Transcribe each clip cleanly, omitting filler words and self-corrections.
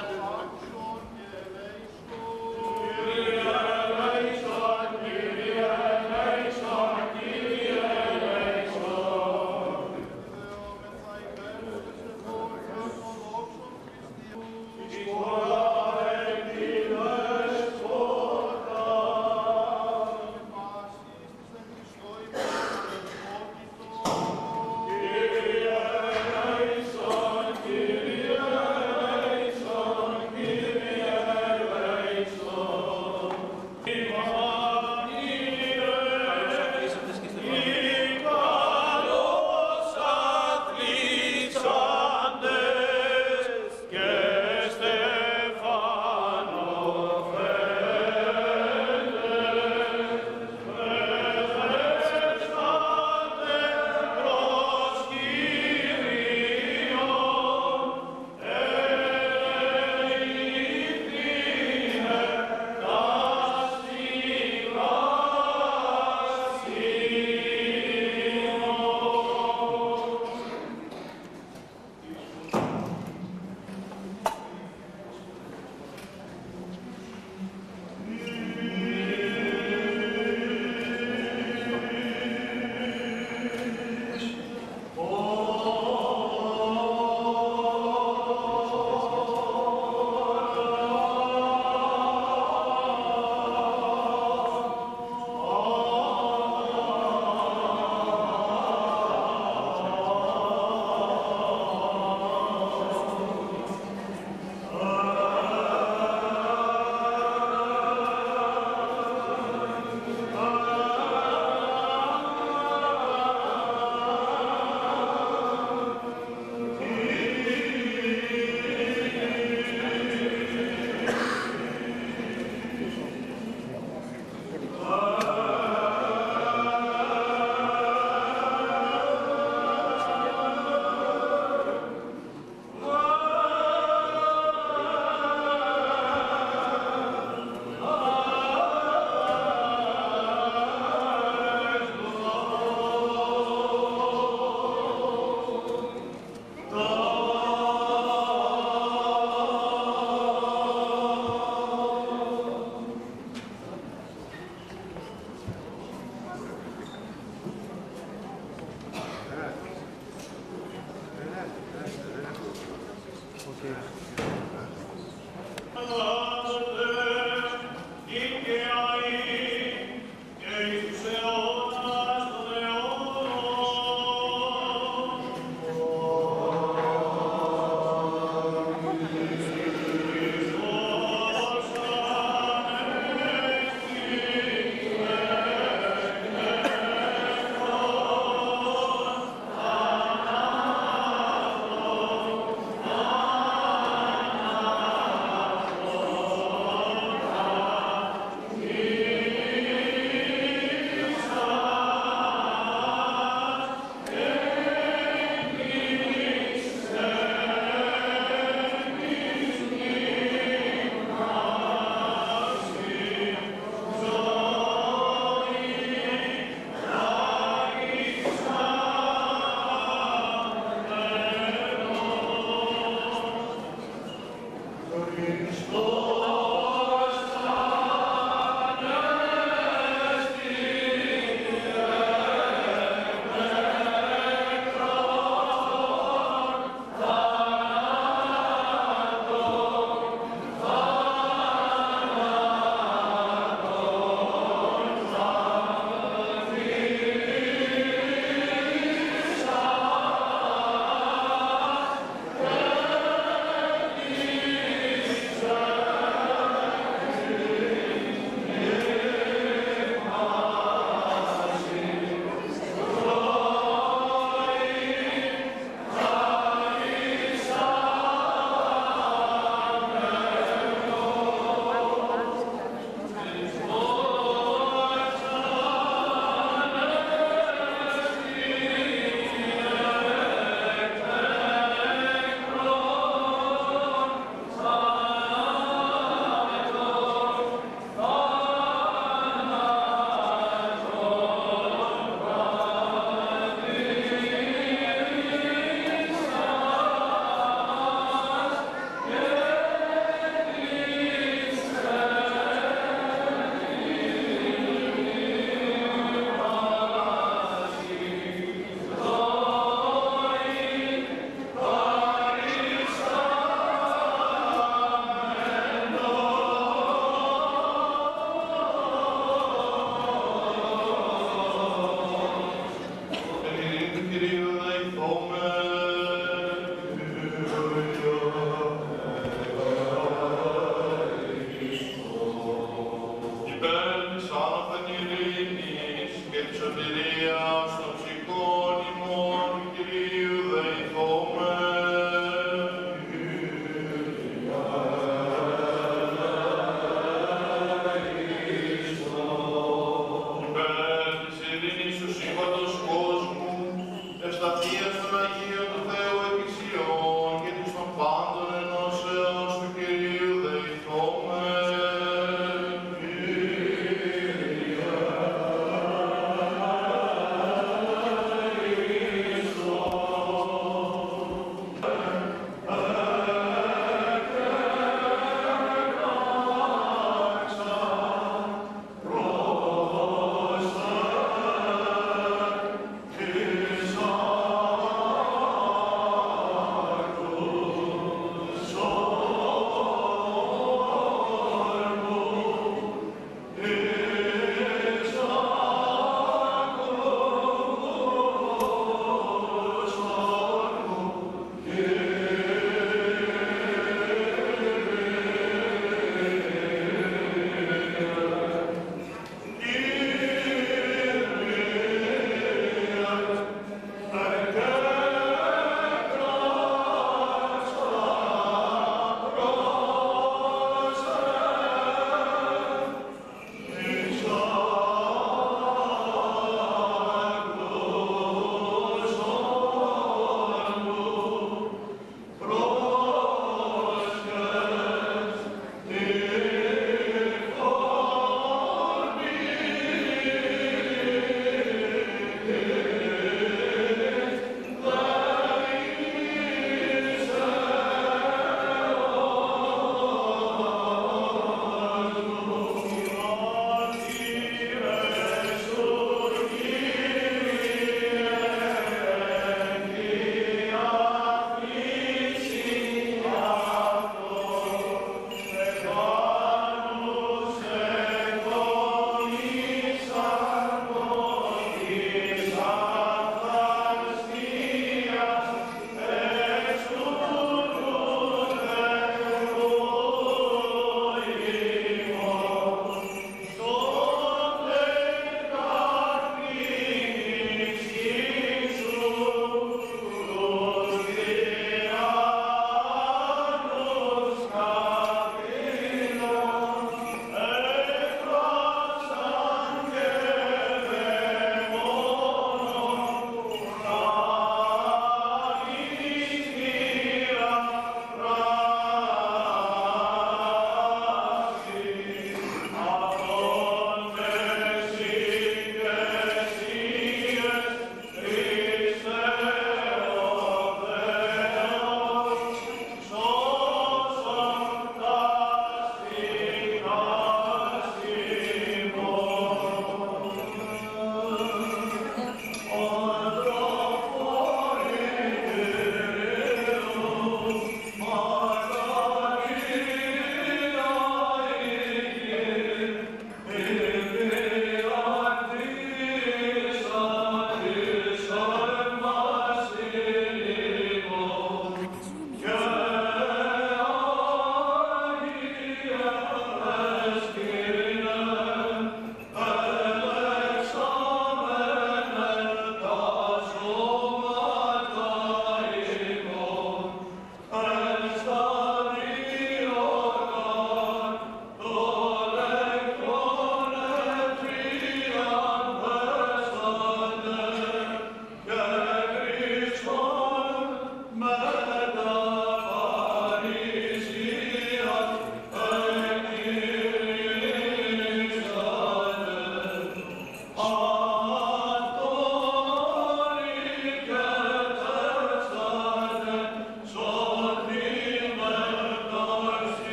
Kyrie eleison, Kyrie eleison,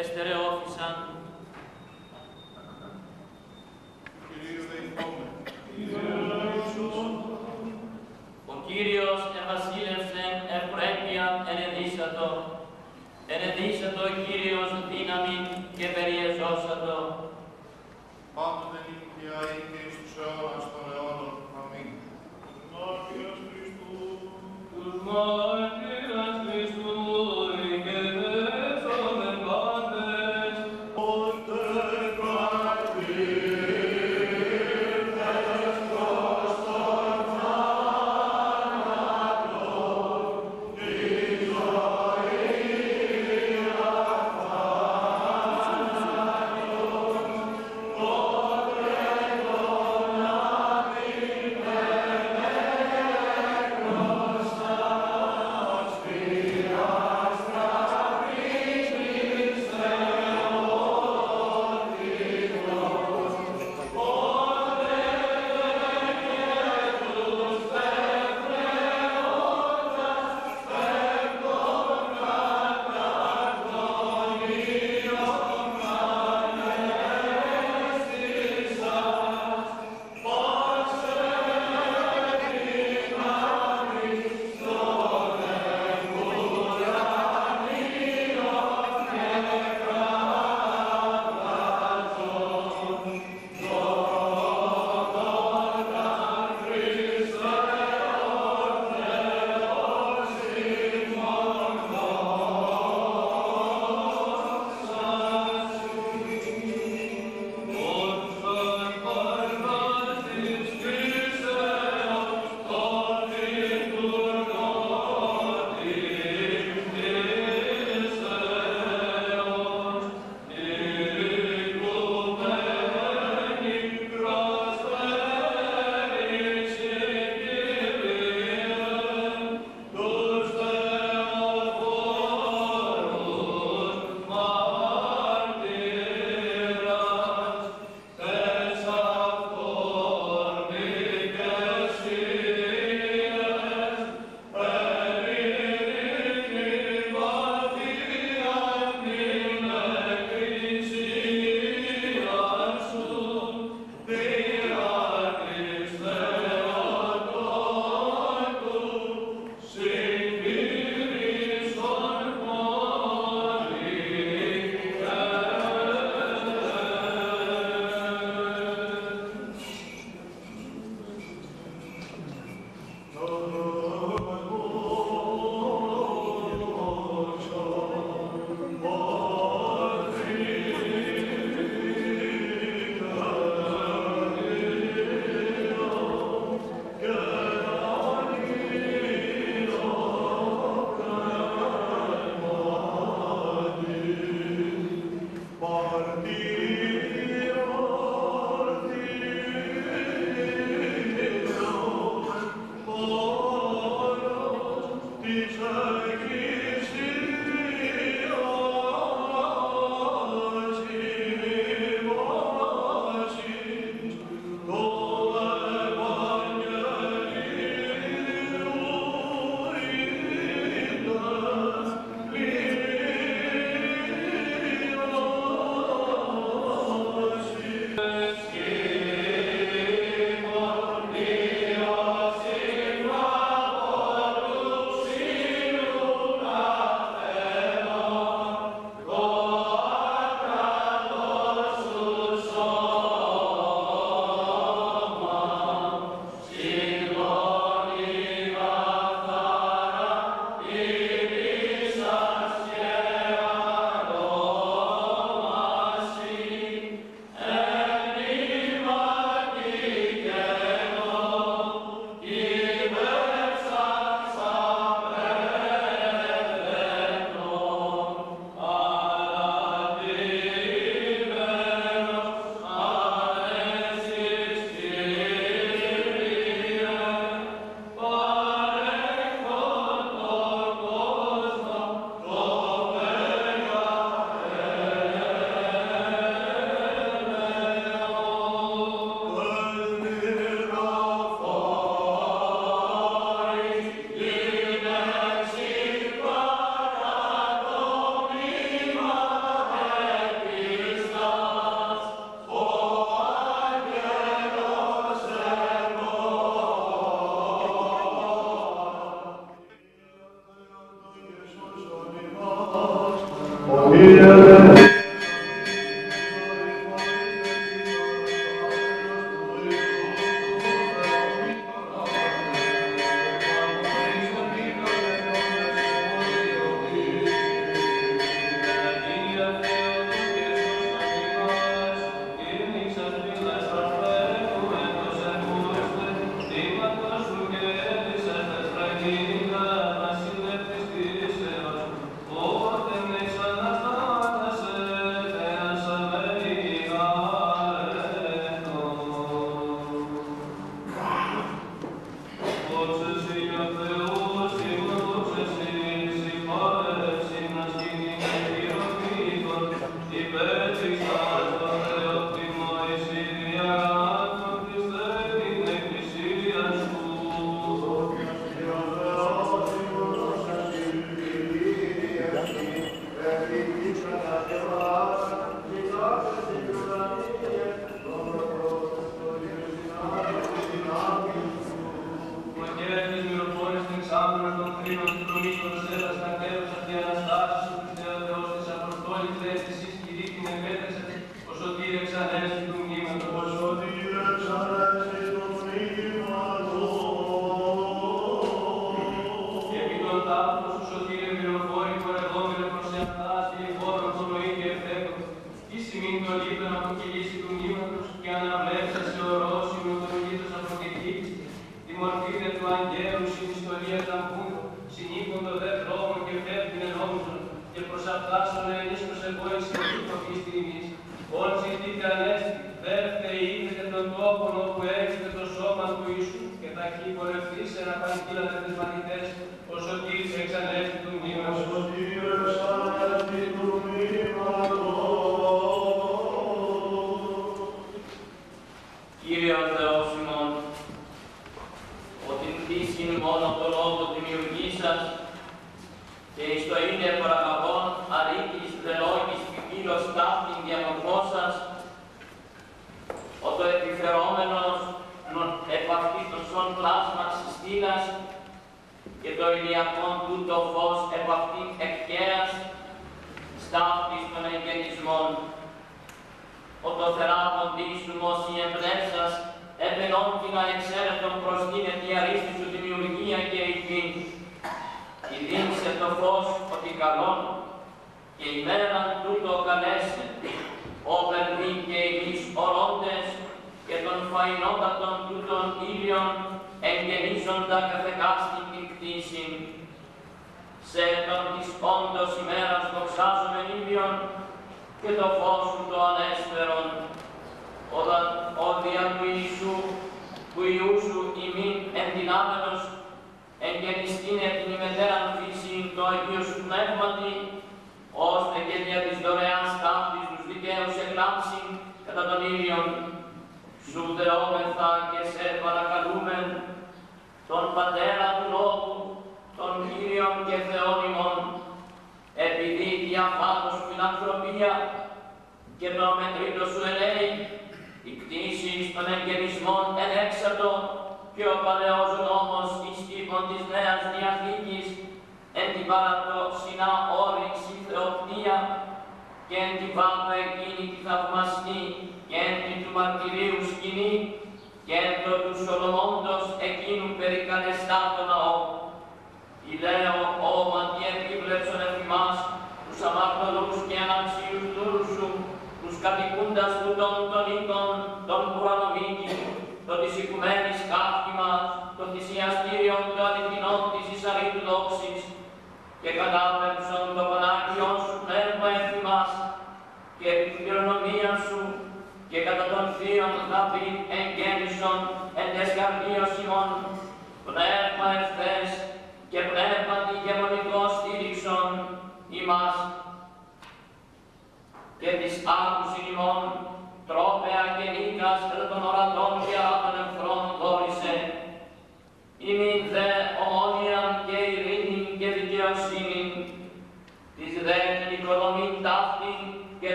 εστερεώθησαν. Κυρίου δεηθόμεν. Ο Κύριος εβασίλευσεν ευπρέπειαν ενεδίσατο. Ενεδίσατο ο Κύριος δύναμη και περιεζώσατο. Πάντοτε νύχια ή και εις τους αιώνας των αιώνων. Αμήν. Μάρτυρας Χριστού. Τους μάρτυρας Χριστού και δέσομεν πάντες. Ότε κρατήρθες προς τον θάνατον, η ζωή αφάνων, τότε τον αμυνε νεκρός αστήρας τραπήνης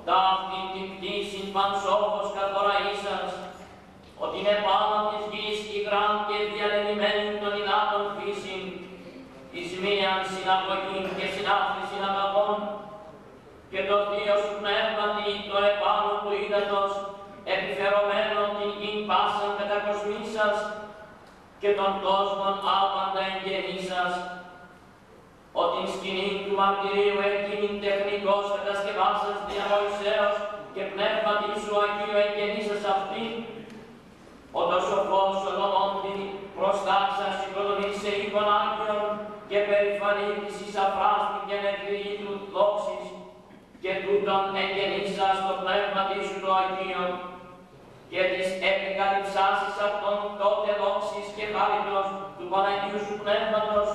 Ταύτην την κτήσιν πανσόφος καθ' ώρα και το Θείο σου πνεύματι το επάνω του ύδατος, επιφερωμένο την γην πάσαν κατακοσμήσας και των κόσμων άπαντα εγγενήσας, ότι σκηνή του μαρτυρίου εκείνην τεχνικός κατασκευάσας δια Μωυσέως και πνεύματι σου Αγίου εγγενήσας αυτήν, ότος ο φως ονομώντη προστάξας οικοδομής σε οίκον Άγιον και περηφανή της εις αφράστη και νεκρή του δόξης και τούτον εγγενήσας το πνεύματι σου το Αγίον και της επικαλυψάσεις αυτών τότε δόξης και χάριτος του Παναγίου σου Πνεύματος,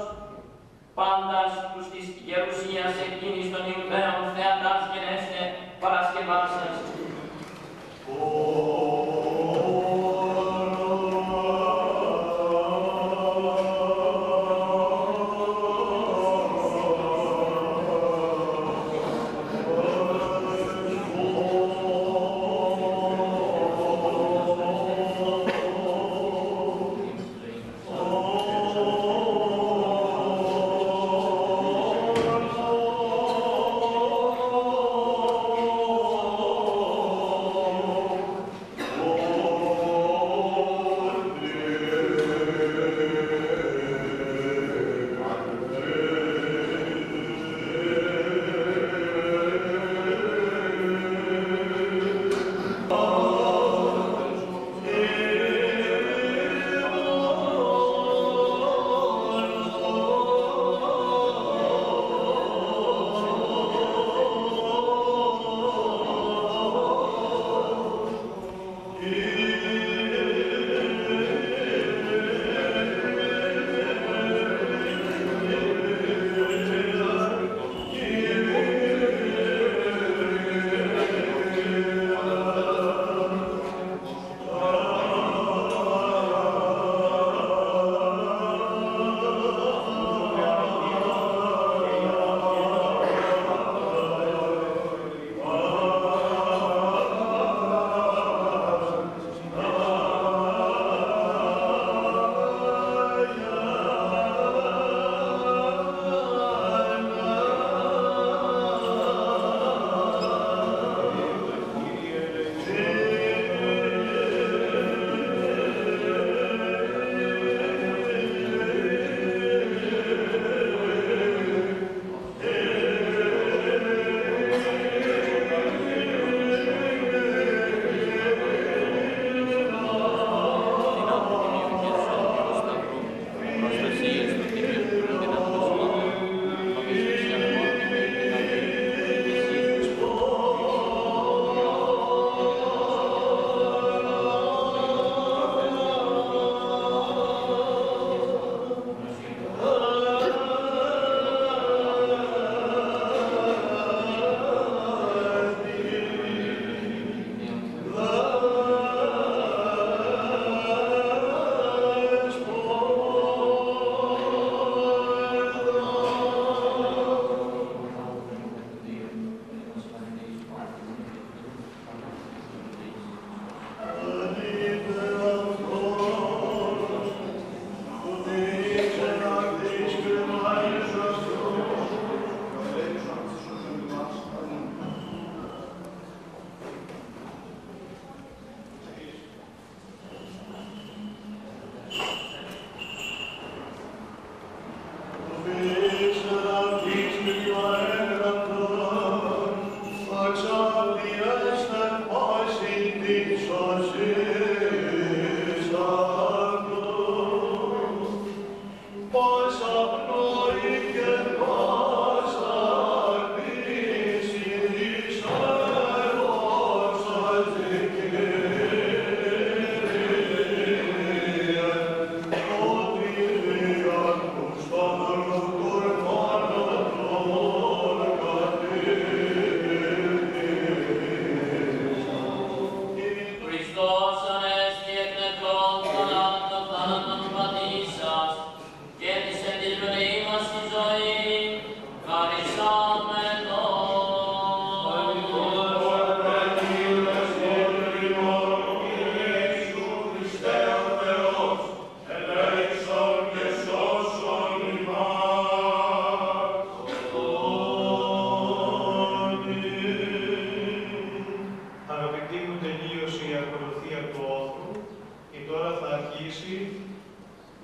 πάντας τους της γερουσίας εκείνης των Ιουδαίων θεατάς γενέστε παρασκευάσας. αρχίσει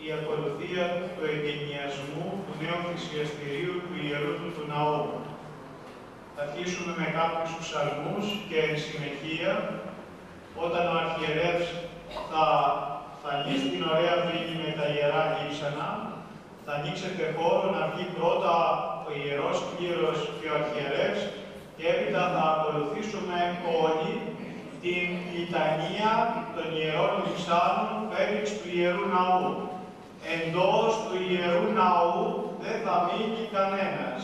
η ακολουθία του εγκαινιασμού του νέου θυσιαστηρίου του Ιερού του Ναού. Θα αρχίσουμε με κάποιους ψαλμούς και εν συνεχεία, όταν ο αρχιερεύς θα ανοίξει την ωραία πλήνη με τα ιερά λείψανα, θα ανοίξετε χώρο να βγει πρώτα ο Ιερός Κλήρος και ο αρχιερεύς και έπειτα θα ακολουθήσουμε όλοι την λιτανία των Ιερών Λειψάνων πέρυξ του Ιερού Ναού. Εντός του Ιερού Ναού δεν θα μείνει κανένας.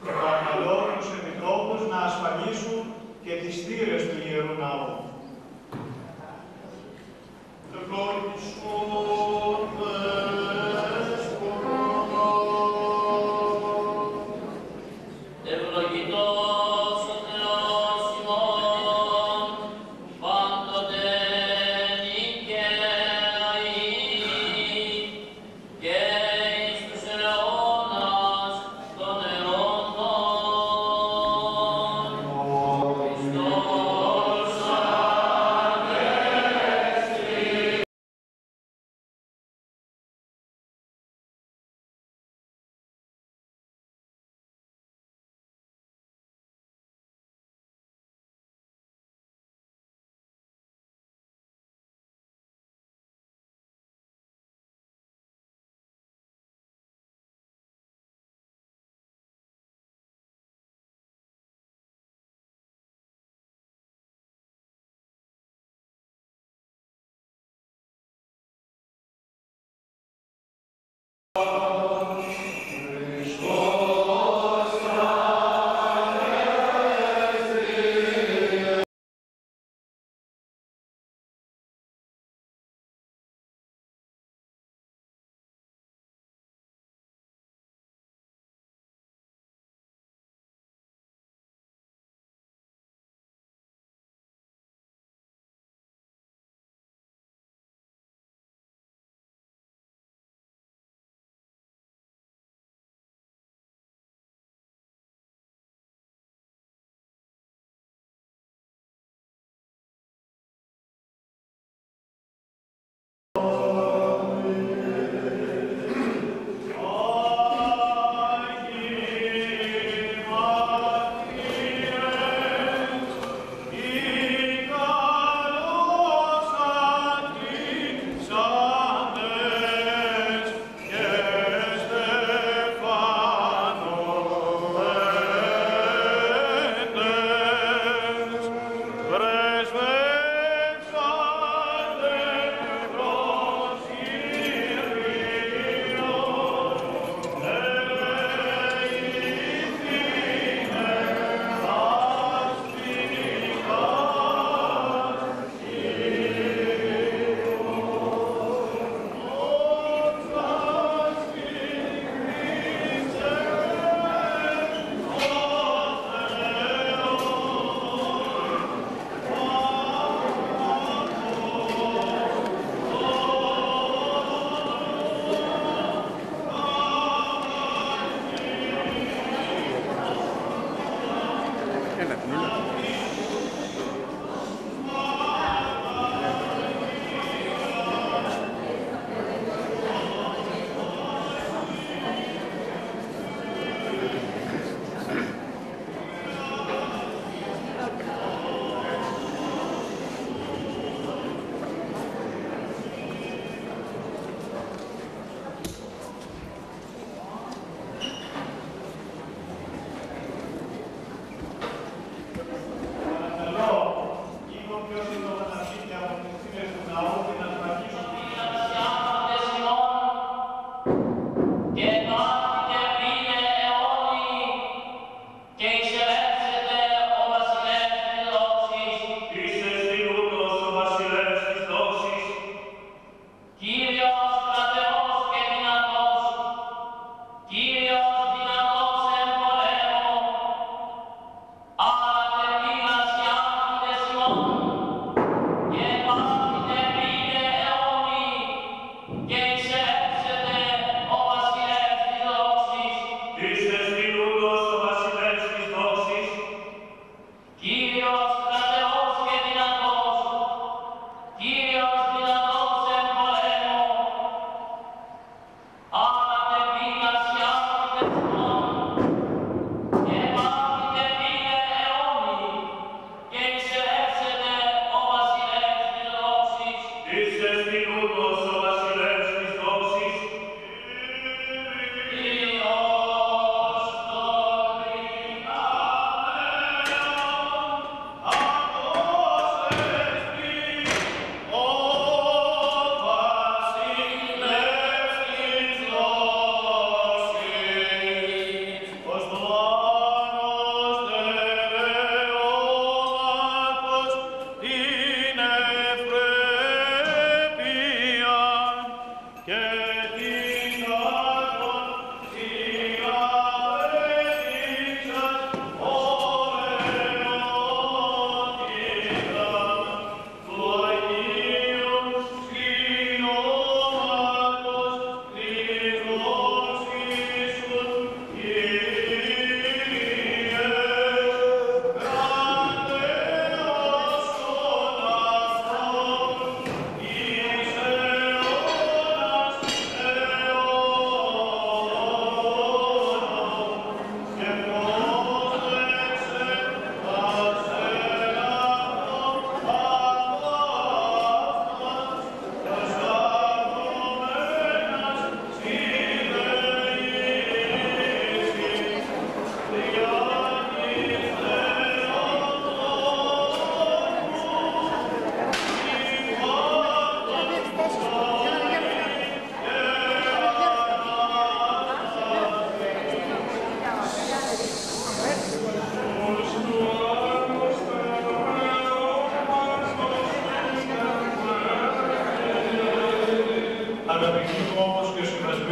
Παρακαλώ τους επιτρόπους να ασφαλίσουν και τις θύρες του Ιερού Ναού. Ευλογητός ο Θεός ημών, πάντοτε νικαίοι, και εις τους αιώνας των αιώνων. Χριστός Ανέστη.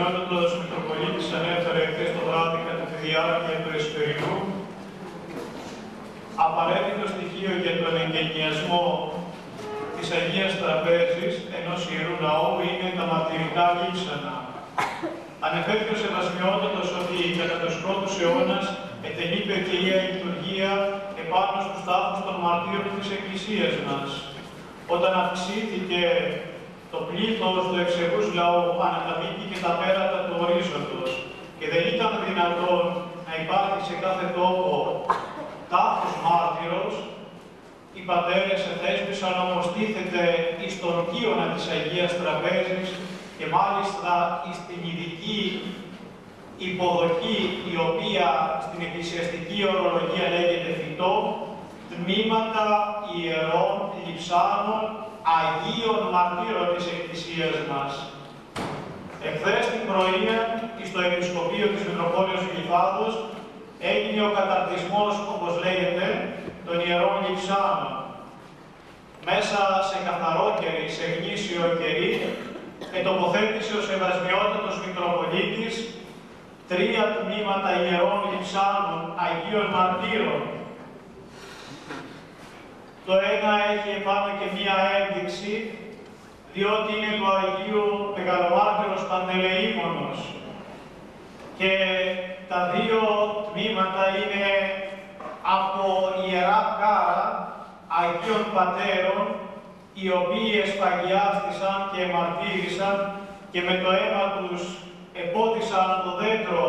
Ανώτατος Μητροπολίτης ανέφερε χθες το βράδυ κατά τη διάρκεια του εσωτερικού, απαραίτητο στοιχείο για τον εγκαινιασμό της Αγίας Τραπέζης ενός Ιερού Ναού είναι τα μαρτυρικά λείψανα. Ανεφέρθηκε ο Σεβασμιότατος ότι κατά τους πρώτους αιώνας ετελείπε και η λειτουργία επάνω στους τάφους των μαρτύρων της Εκκλησίας μας. Όταν αυξήθηκε το πλήθος του ευσεβούς λαού ανακατοίκηκε τα πέρατα του ορίζοντος και δεν ήταν δυνατόν να υπάρχει σε κάθε τόπο τάφος μάρτυρος, οι πατέρες εθέσπισαν όμως τίθεται εις τον κύωνα της Αγίας Τραπέζης και μάλιστα στην ειδική υποδοχή, η οποία στην εκκλησιαστική ορολογία λέγεται φυτό, τμήματα ιερών λειψάνων Αγίων Μαρτύρων της Εκκλησίας μας. Εχθές την πρωία, στο Επισκοπείο της Μητροπόλεως Γλυφάδος, έγινε ο καταρτισμός, όπως λέγεται, των ιερών λειψάνων. Μέσα σε καθαρό κερί, σε γνήσιο κερί, ετοποθέτησε ο Σεβασμιότατος Μητροπολίτης 3 τμήματα ιερών λειψάνων Αγίων Μαρτύρων. Το ένα έχει επάνω και μία ένδειξη, διότι είναι του Αγίου Μεγαλομάρτυρος Παντελεήμονος. Και τα 2 τμήματα είναι από ιερά κάρα Αγίων Πατέρων, οι οποίοι εσφαγιάστησαν και εμαρτύρησαν και με το αίμα τους επότισαν το δέντρο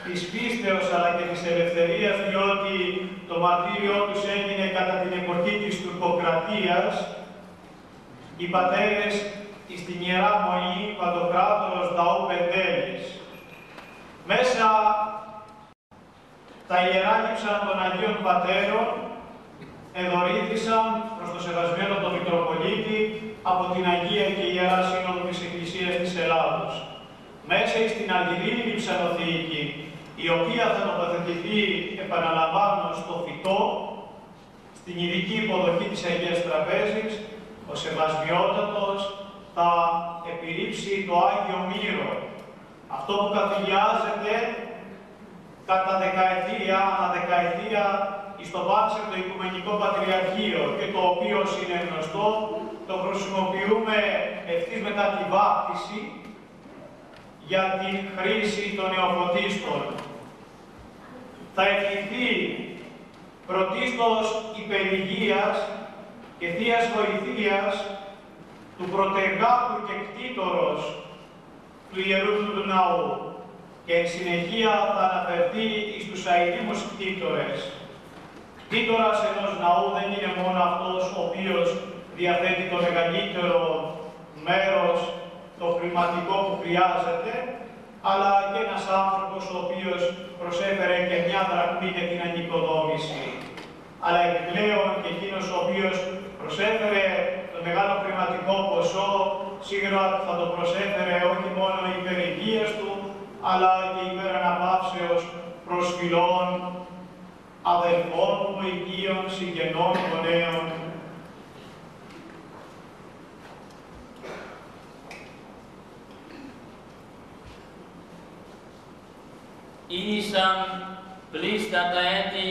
της πίστεως αλλά και της ελευθερίας, διότι το μαρτύριό τους έγινε κατά την εποχή της τουρκοκρατίας. Οι πατέρες στην Ιερά Μονή Παντοκράτορος Ναού Πεντέλης. Μέσα τα ιερά λείψανα των Αγίων Πατέρων εδωρήθησαν προς το Σεβασμιότατο Μητροπολίτη από την Αγία και Ιερά Σύνοδο της Εκκλησίας της Ελλάδος. Μέσα στην Αργυρή Λειψανοθήκη, η οποία θα τοποθετηθεί, επαναλαμβάνω, στο φυτό, στην ειδική υποδοχή της Αγίας Τραπέζης, ο Σεβασμιότατος θα επιρρύψει το Άγιο Μύρο, αυτό που καθηγιάζεται κατά δεκαετία, αναδεκαετία, στο Βάψευτο Οικουμενικό Πατριαρχείο και το οποίο είναι γνωστό, το χρησιμοποιούμε ευθύς μετά τη βάπτιση για την χρήση των νεοφωτίστων. Θα ευχηθεί πρωτίστως υπερηγίας και θείας βοηθείας του πρωτεργάτου και κτήτορος του Ιερού του Ναού και εν συνεχεία θα αναφερθεί εις τους αηλίμους κτήτορες. Κτήτορας ενός ναού δεν είναι μόνο αυτός ο οποίος διαθέτει το μεγαλύτερο μέρος πνευματικό που χρειάζεται, αλλά και ένας άνθρωπος ο οποίος προσέφερε και μια δραχμή για την ανοικοδόμηση. Αλλά επιπλέον και εκείνος ο οποίος προσέφερε το μεγάλο χρηματικό ποσό, σίγουρα θα το προσέφερε όχι μόνο υπέρ υγείας του, αλλά και υπέρ αναπαύσεως προσφυλών, αδελφών, βοηθείων, συγγενών, γονέων. Ήσαν πλήστα τα έτη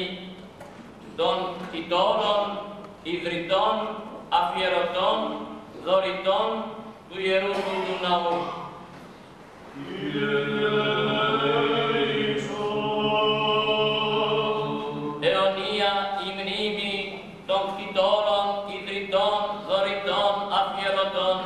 των κτητόρων, ιδρυτών, αφιερωτών, δωρητών του Ιερού του Ναού. Αιωνία η μνήμη των κτητόρων, ιδρυτών, δωρητών, αφιερωτών.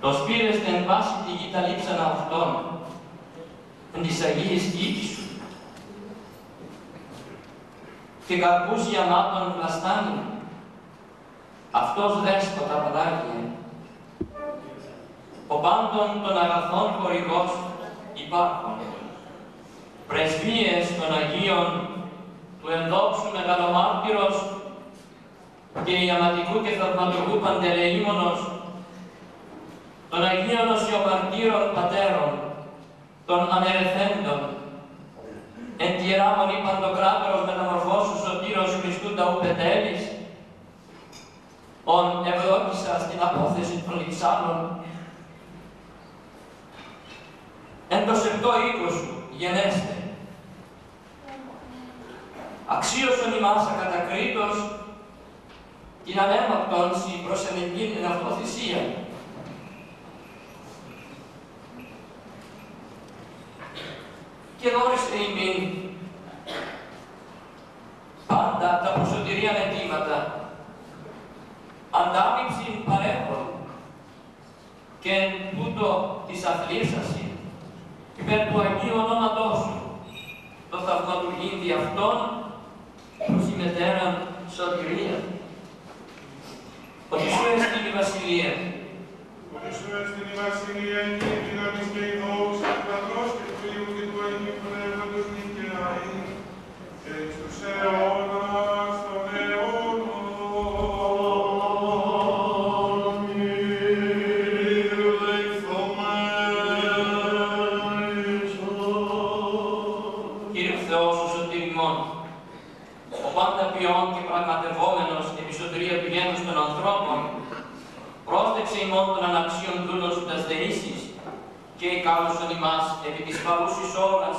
Το σπήρεστε εν πάση τη γη τα λείψανα αυτών, εν της Αγίας Γης σου, και καρπούς γεμάτων βλαστάνει, αυτός δέσποτα παντάρχε, ο πάντων των αγαθών χορηγός υπάρχων, πρεσβείες των Αγίων, του ενδόξου μεγαλομάρτυρος και ιαματικού και θαυματουργού Παντελεήμονος, των Αγίων Οσιομαρτύρων Πατέρων, των ανερεθέντων, εν τη Ιερά Μονή Παντοκράτορος Μεταμορφώσου Σωτήρος Χριστού Ταού Πετέλης, ον ευδόκησα στην απόθεση των λιψάνων, εν το σεπτό οίκο σου γενέστε. Αξίωσον ημάς ακατακρίτως την ανέμακτονση προς ενεργήν εν αυτοθυσία. Και δώριστε ημίν πάντα τα προσωτηρίαν αιτήματα, αντάμυψην παρέχον και εν τούτο της αθλήσασιν, υπέρ του Αγίου Ονόματός σου, το θαυματουργήν δι' αυτόν, προς η μετέραν σωτηρία. Ότι σου έστειν η Βασιλεία. Ότι σου έστειν η Βασιλεία, και η δύναμις και η δόξα του Πατρός και του Υιού και του Αγίου Πνεύματος νικαιάει, και εις τους αιώνας των αιώνων. Κύριε Θεός ο σωτηριμών, ο πάντα ποιόν και πραγματευόμενος επί σωτηρία του γένους των ανθρώπων, πρόστεξε ημών των αναξίων δούλων σου τας δεήσεις και εκάλωσον ημάς επί της παρούσης ώρας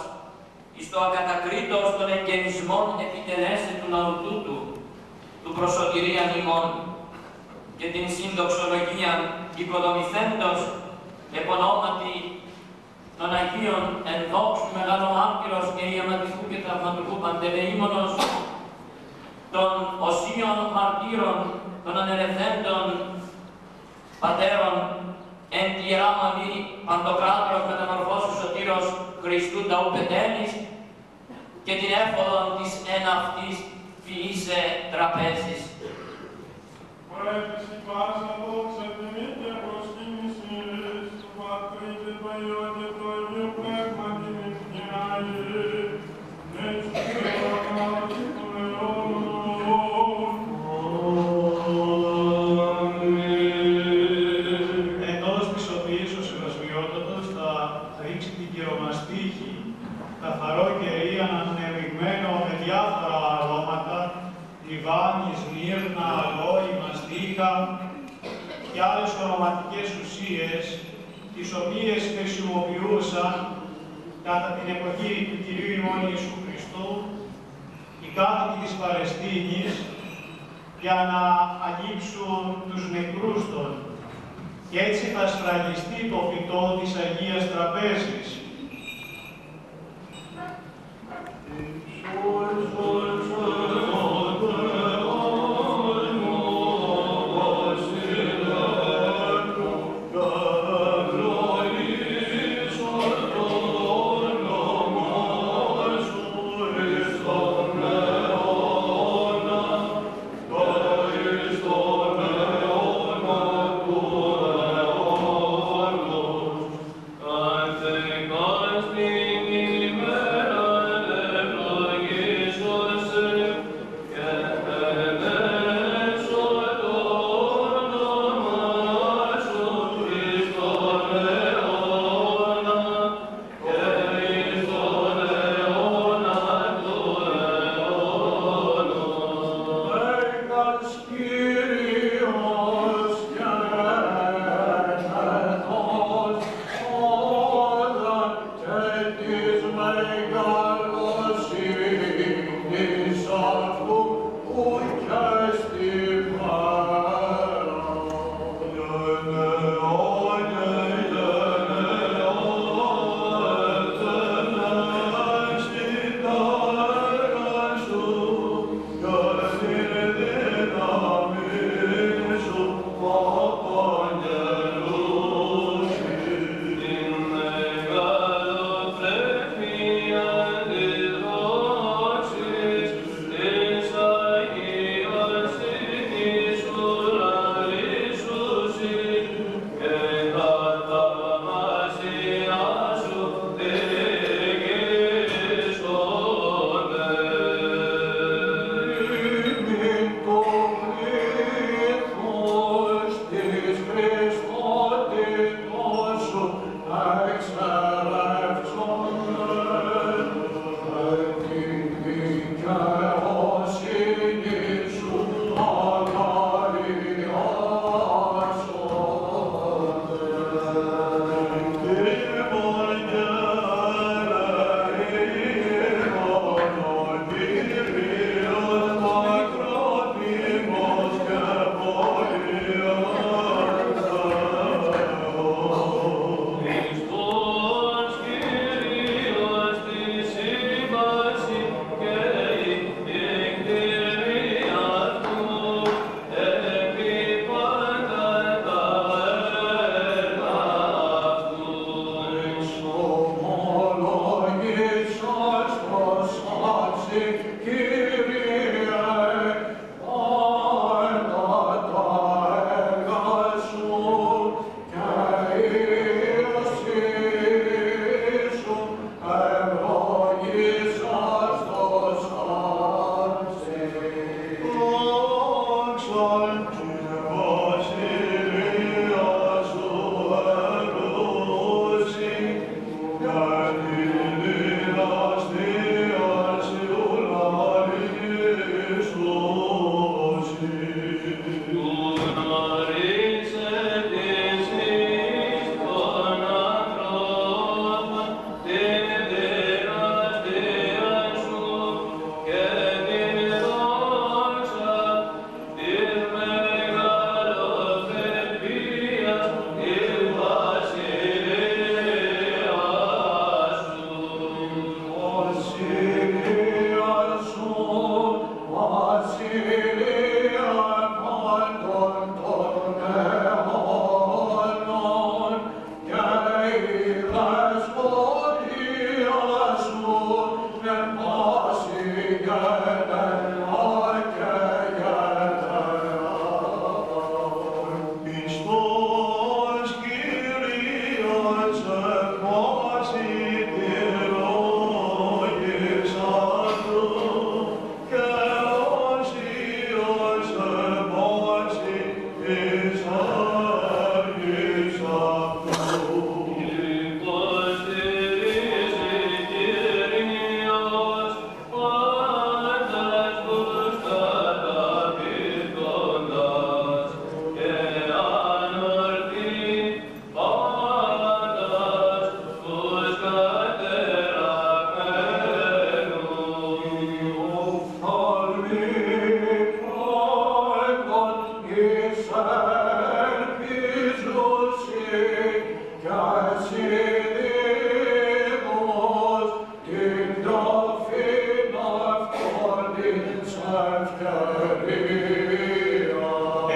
εις το ακατακρίτως των εγγενισμών επιτελέστε του ναού τούτου, του προσωτηρίαν ημών και την συνδοξολογίαν οικοδομηθέντος επωνόματι των Αγίων εν δόξου Μεγαλομάρτυρος και ιαματικού και τραυματικού Παντελεήμονος, των οσίων μαρτύρων, των ανερεθέντων Πατέρων, εν τη Ιερά Μονή Παντοκράτορος Μεταμορφώσου Σωτήρος Χριστού Ταού Πετέλης και την έφοδον της εν αυτής φυήσε τραπέζης. Πρέπει πάσα δόξα τιμή και προσκύνηση του Πατρί και του Υιού και του Αγίου Πνεύμα την νικαιάει, εις τους αιώνας των αιώνων. Εντός της οποίας ο Σεβασμιότατος θα ρίξει την κυρομαστίχη, καθαρό κερί ανανεμιγμένο με διάφορα αρώματα, λιβάνι, σνίρ, ίκα και άλλες αρωματικές ουσίες, τις οποίες χρησιμοποιούσαν κατά την εποχή του Κυρίου ημών Ιησού Χριστού οι κάτοικοι της Παλαιστίνης για να αγύψουν τους νεκρούς των. Και έτσι θα σφραγιστεί το φυτό της Αγίας Τραπέζης. Ante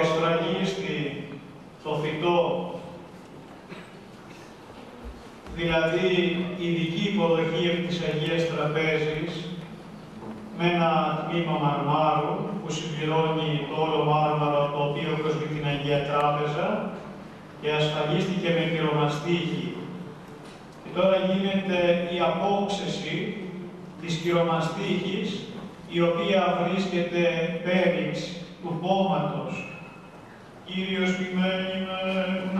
Εσφραγίστη το φυτό, δηλαδή ειδική υποδοχή επί της Αγίας Τραπέζης, με ένα τμήμα μαρμάρου που συμπληρώνει το όλο μάρμαρο το οποίο προσβεί την Αγία Τράπεζα και ασφαλίστηκε με πυρομαστίγη. Και τώρα γίνεται η απόξεση της πυρομαστίγης, η οποία βρίσκεται πέριξ του πόματος. Κύριος ποιμένημεν.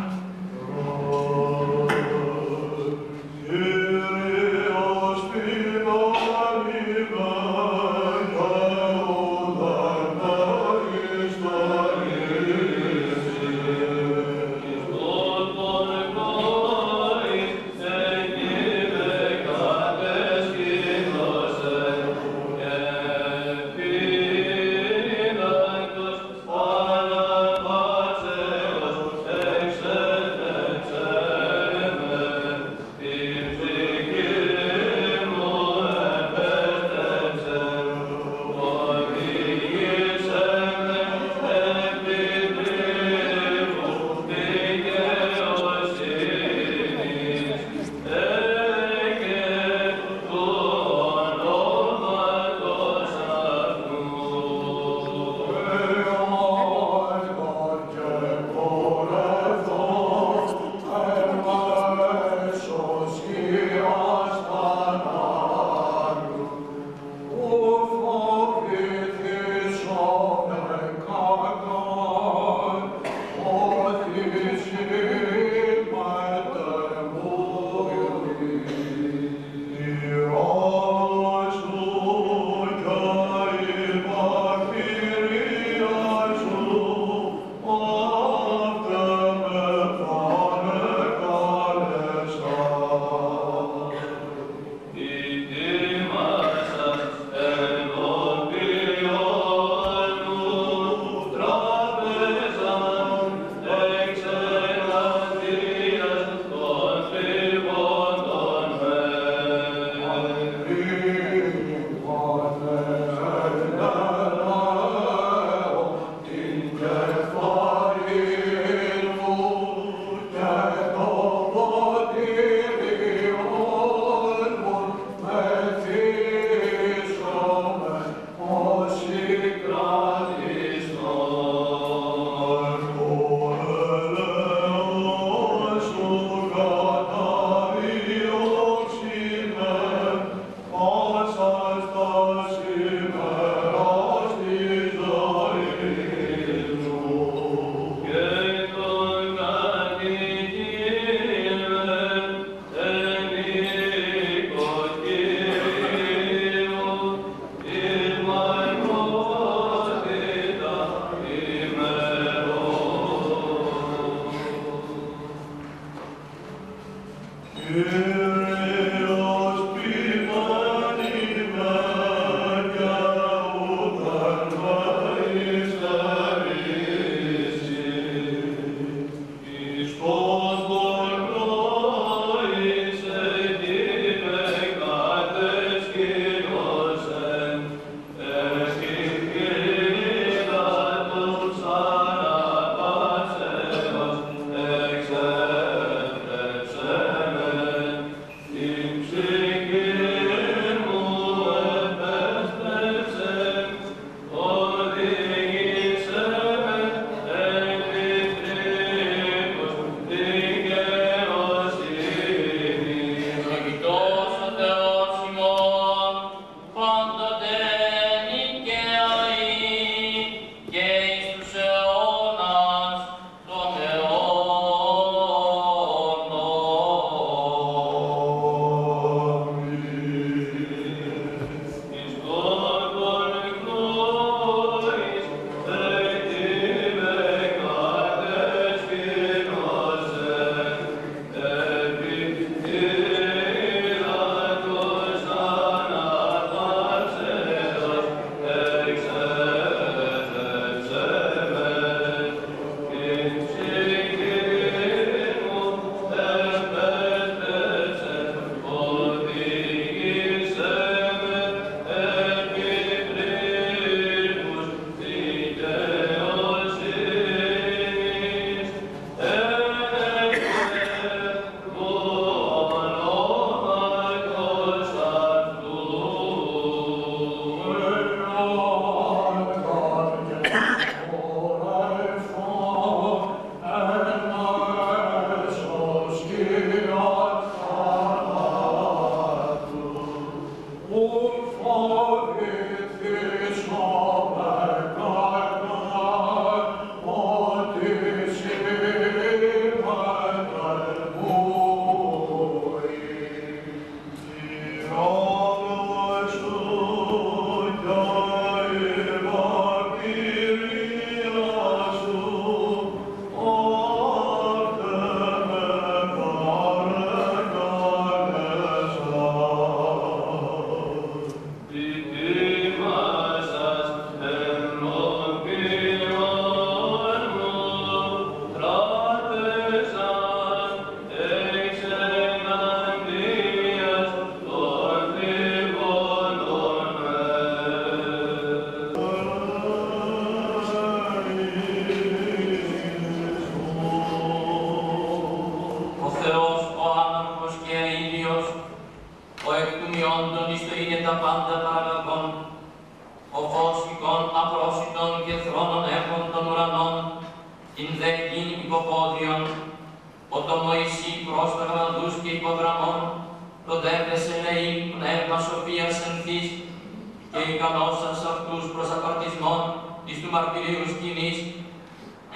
μαρτυρίου σκηνής,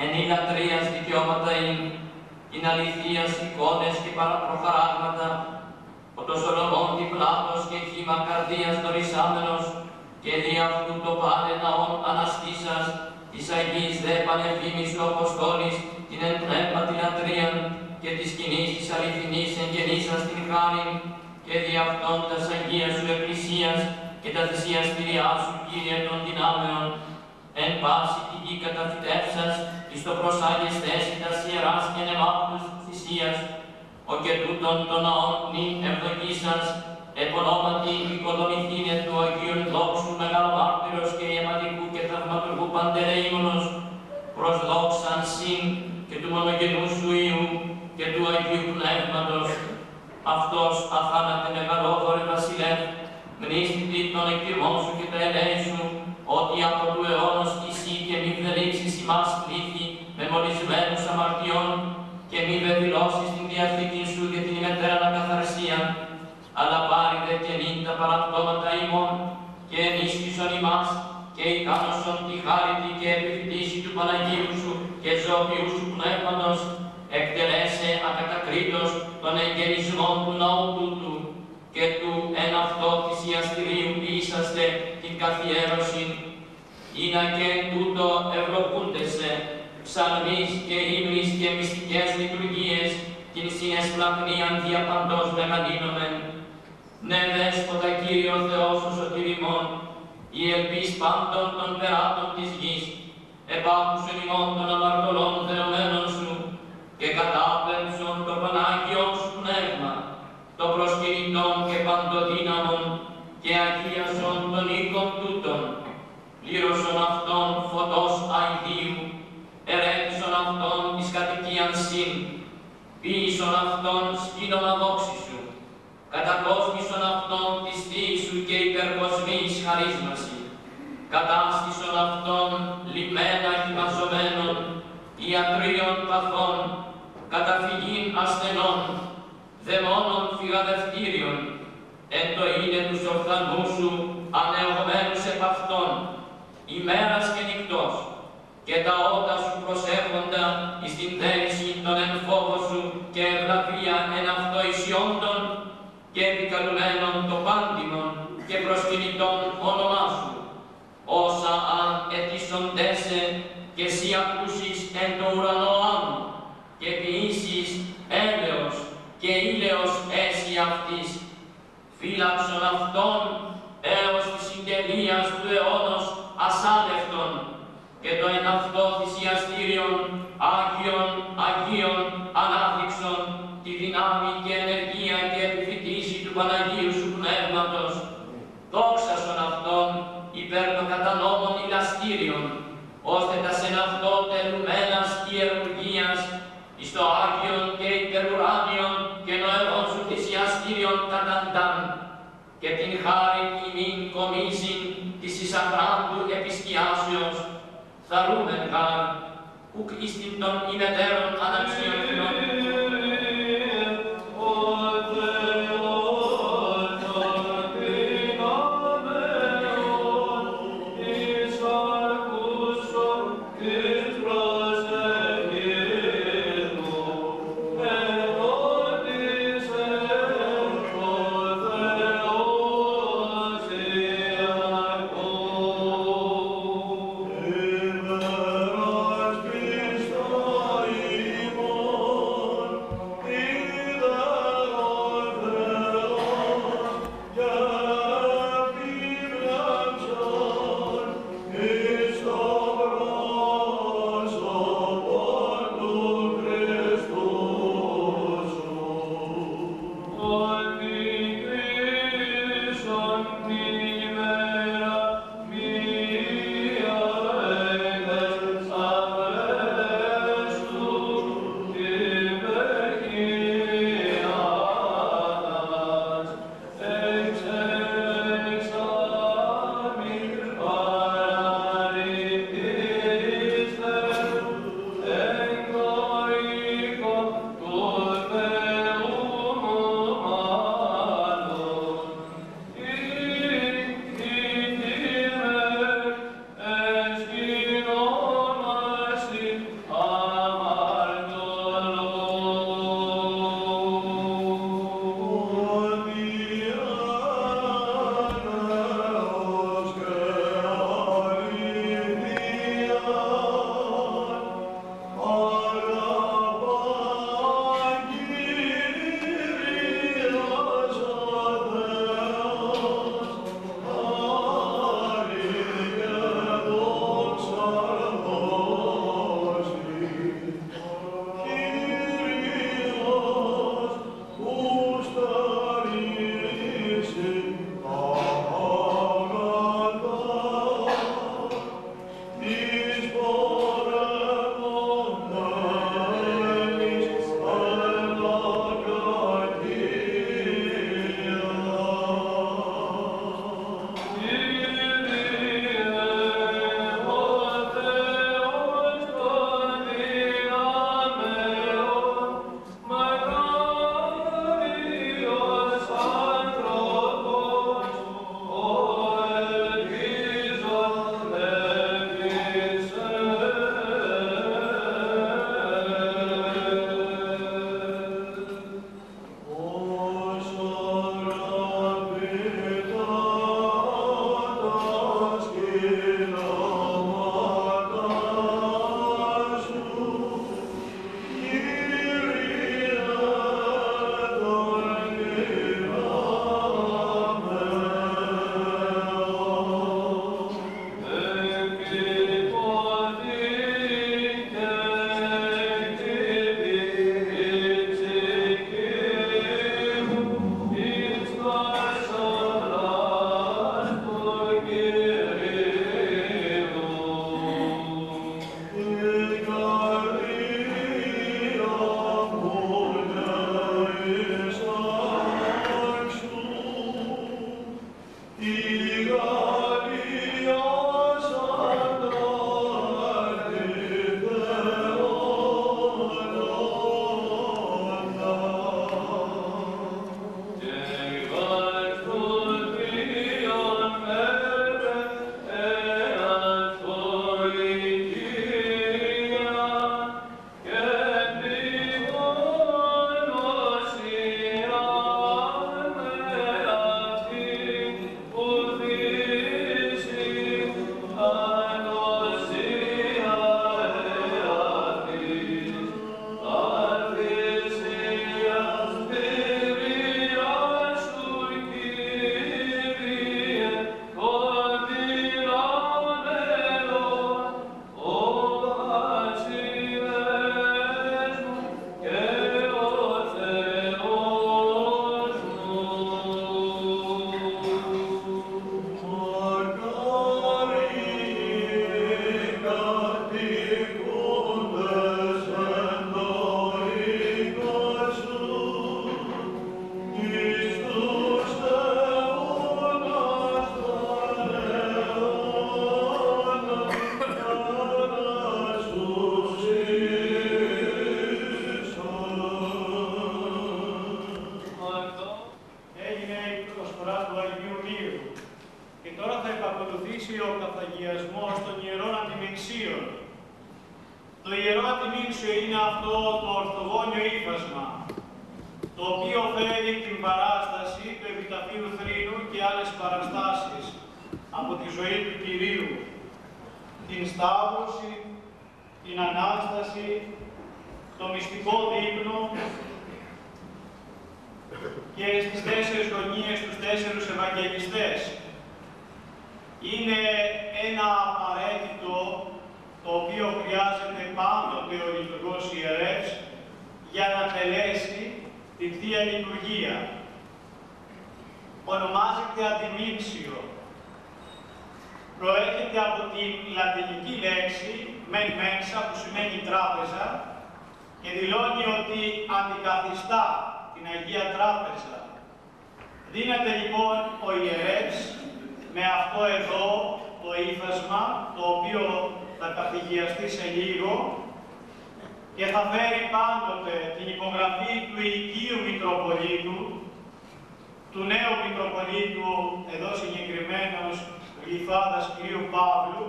εν η λατρείας δικαιώματα ειν, την αληθείας εικόνες και παραπροχαράγματα, ο το Σολομών διπλάτος και χύμα καρδίας δωρησάμενος, και δι' αυτού το πάλε ναόν αναστήσας, της Αγίας δε πανεφήμης του Αποστόλης, την εν πνεύματι λατρείαν, και της σκηνής της αληθινής εγγενήσας την χάριν, και δι' αυτόν τας Αγίας σου Εκκλησίας, και τα θυσιαστηριά σου, Κύριε των δυνάμεων, εν πάση τη γη καταφυτεύσας, εις το προσάγεστες τας ιεράς και νεμάχτους θυσίας, ο και τούτον των ναών νυν ευδοκίσας, επωνόματι οικοδομηθήνε του Αγίων δόξου μεγαλομάρτυρος και ιεματικού και θαυματουργού Παντελεήμονος, προς δόξαν συν και του μονογενού σου Υιού και του Αγίου Πνεύματος, αυτός αθάνατε μεγαλόβορε βασιλεύ, μνήστητη των εκκυρμών σου και τα ελέη σου, ότι από του αιώνος εσύ και μη βδελήξεις ημάς πλήθη μεμονισμένους αμαρτιών και μη βεβηλώσεις την διαθήκη σου για την ημετέραν ακαθαρσία, αλλά πάρει δε και νυν τα παραπτώματα ημών και ενίσχυσον ημάς και ικάνωσον τη χάριτη και επιφυτίση του Παναγίου σου και ζωοποιού σου πνεύματος, εκτελέσε ακατακρίτως των εγγενισμών του ναού τούτου και του εν αυτό θυσιαστηρίου ποιήσαστε την καθιέρωση, είναι και εν τούτο ευλογούντεσαι, ψαλμείς και ύμνης και μυστικές λειτουργίες, την συνεσπλαχνίαν διαπαντός μεγαλύνομεν. Ναι, Δέσποτα Κύριο Θεός ο σωτηριμών, η ελπίς πάντων των περάτων της γης, επάκουσον ημών των αμαρτωλών δεωμένων σου και κατάπεμψον το Πανάγιον σου πνεύμα, το προσκυνητών και παντοδύναμων και αγίασον των οίκων τούτων, πλήρωσον αυτόν φωτός αηδίου, ερέτησον αυτόν εις κατοικίαν συν, ποίησον αυτόν σκήνων αδόξη σου, κατακόσμησον αυτόν της θείας σου και υπερκοσμής χαρίσμαση, κατάστησον αυτόν λιμένα χυμαζωμένων, ιατρίων παθών, καταφυγήν ασθενών, δαιμόνων φυγαδευτήριων, εν το είναι τους οφθαλμούς σου ανεωμένους επ' αυτόν, ημέρας και νυχτός, και τα ότα σου προσέχοντα εις την θέληση των εν φόβο σου και ευλαβία εν αυτό ισιόντων και επικαλουμένων το πάντιμον και προσκυνητών όνομά σου, όσα αν ετήσοντέσαι και εσύ ακούσεις εν το ουρανό άμμο και ποιήσεις έλεος και ήλαιος έσυ αυτής, φύλαξον αυτόν έως της συγγενείας του αιώνος ασάλευτον και το εν αυτό θυσιαστήριον Άγιον Αγίων ανάδειξον τη δυνάμει και ενεργία και επιφυτίση του Παναγίου σου Πνεύματος, δόξασον αυτόν υπέρ των κατανόμων ηλαστήριων, ώστε τα σεν αυτό τελουμένας ιερουργίας εις το Άγιον και υπερουράνιον και νοερών σου θυσιαστήριον καταντάν, και την χάριν ημίν κομίσιν της εισαχράντου επισκιάσεως, θαρούμεν γάρ, ουκ εις την των ημετέρων αναξιωθήνων. Υπερασπιστώ ημών ιερών αντιμηνσίων. Το ιερό αντιμήνσιο είναι αυτό το ορθογώνιο ύφασμα, το οποίο φέρει την παράσταση του επιταφείου θρήνου και άλλες παραστάσεις από τη ζωή του Κυρίου, την Σταύρωση, την Ανάσταση, το μυστικό δείπνο και στις 4 γωνίες τους 4 Ευαγγελιστές. Είναι ένα απαραίτητο το οποίο χρειάζεται πάντοτε ο λειτουργός ιερεύς για να τελέσει την Θεία Λειτουργία. Ονομάζεται αντιμήνσιο. Προέρχεται από την λατινική λέξη «μεν mensa» που σημαίνει τράπεζα και δηλώνει ότι αντικαθιστά την Αγία Τράπεζα. Δίνεται λοιπόν ο ιερεύς με αυτό εδώ το ύφασμα, το οποίο θα καθηγιαστεί σε λίγο και θα φέρει πάντοτε την υπογραφή του οικείου Μητροπολίτου, του νέου Μητροπολίτου, εδώ συγκεκριμένος Γλυφάδας κ. Παύλου,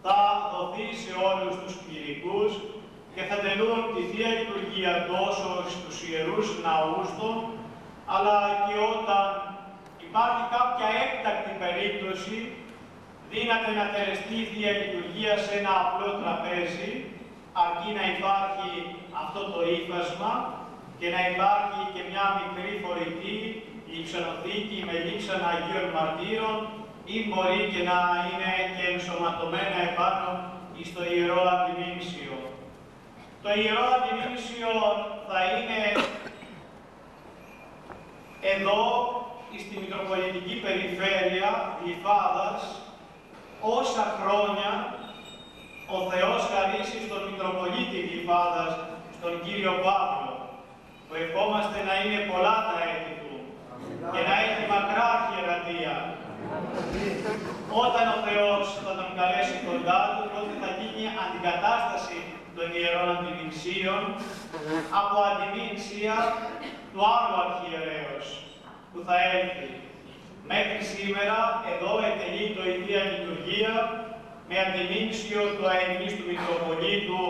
θα δοθεί σε όλους τους κληρικούς και θα τελούν τη Θεία Λειτουργία τόσο στους ιερούς ναούς των, αλλά και όταν υπάρχει κάποια έκτακτη περίπτωση, δύναται να τελεστεί η Θεία Λειτουργία σε ένα απλό τραπέζι, αρκεί να υπάρχει αυτό το ύφασμα και να υπάρχει και μια μικρή φορητή λειψανοθήκη με λείψανα Αγίων Μαρτύρων ή μπορεί και να είναι και ενσωματωμένα επάνω στο Ιερό Αντιμήνσιο. Το Ιερό Αντιμήνσιο θα είναι εδώ, στη Μητροπολιτική Περιφέρεια Γλυφάδας, όσα χρόνια ο Θεός χαρίσει στον Μητροπολίτη Γλυφάδας, στον Κύριο Παύλο, που ευχόμαστε να είναι πολλά τα έτη του και να έχει μακρά χειρατεία. Όταν ο Θεός θα τον καλέσει κοντά του, τότε θα γίνει αντικατάσταση των ιερών αντιμηνσίων από αντιμήνσια του άλλου αρχιερέως που θα έρθει. Μέχρι σήμερα εδώ ετελεί η Θεία Λειτουργία με αντιμήνσιο του αειμνίστου Μητροπολίτου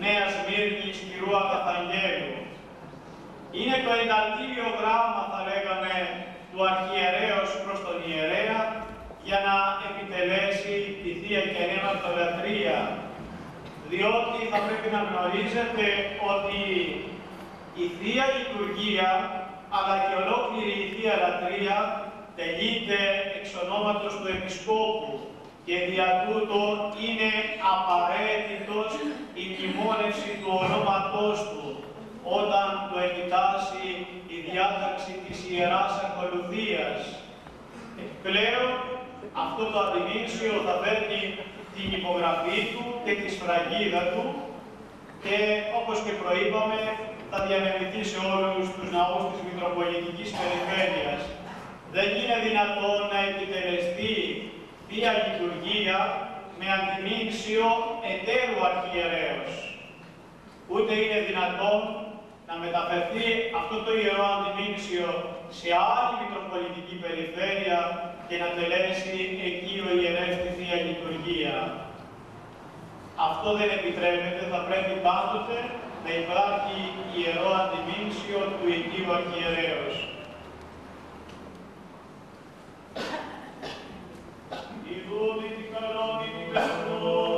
Νέας Σμύρνης κ. Αγαθαγγέλου. Είναι το ενταλτήριο γράμμα, θα λέγαμε, του αρχιερέως προς τον ιερέα για να επιτελέσει τη Θεία και Ανέμακτα λατρεία. Διότι θα πρέπει να γνωρίζετε ότι η Θεία Λειτουργία αλλά και ολόκληρη η Θεία Λατρεία τελείται εξ ονόματος του Επισκόπου και δια τούτο είναι απαραίτητος η μνημόνευση του ονόματός του όταν το επιτάσσει η διάταξη της Ιεράς Ακολουθίας. Επιπλέον, αυτό το αντιμήνσιο θα παίρνει την υπογραφή του και τη σφραγίδα του και όπως και προείπαμε θα διανεμηθεί σε όλους τους ναούς της Μητροπολιτικής Περιφέρειας. Δεν είναι δυνατόν να επιτελεστεί Θεία Λειτουργία με αντιμήνσιο εταίρου αρχιερέως. Ούτε είναι δυνατόν να μεταφερθεί αυτό το ιερό αντιμήνσιο σε άλλη Μητροπολιτική Περιφέρεια και να τελέσει εκεί ο ιερεύς τη Θεία Λειτουργία. Αυτό δεν επιτρέπεται, θα πρέπει πάντοτε να υπάρχει ιερό αντιμήνσιο του οικείου αρχιερέως. Ιδούνι την καλόνι την πεσνό.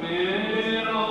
Μύρο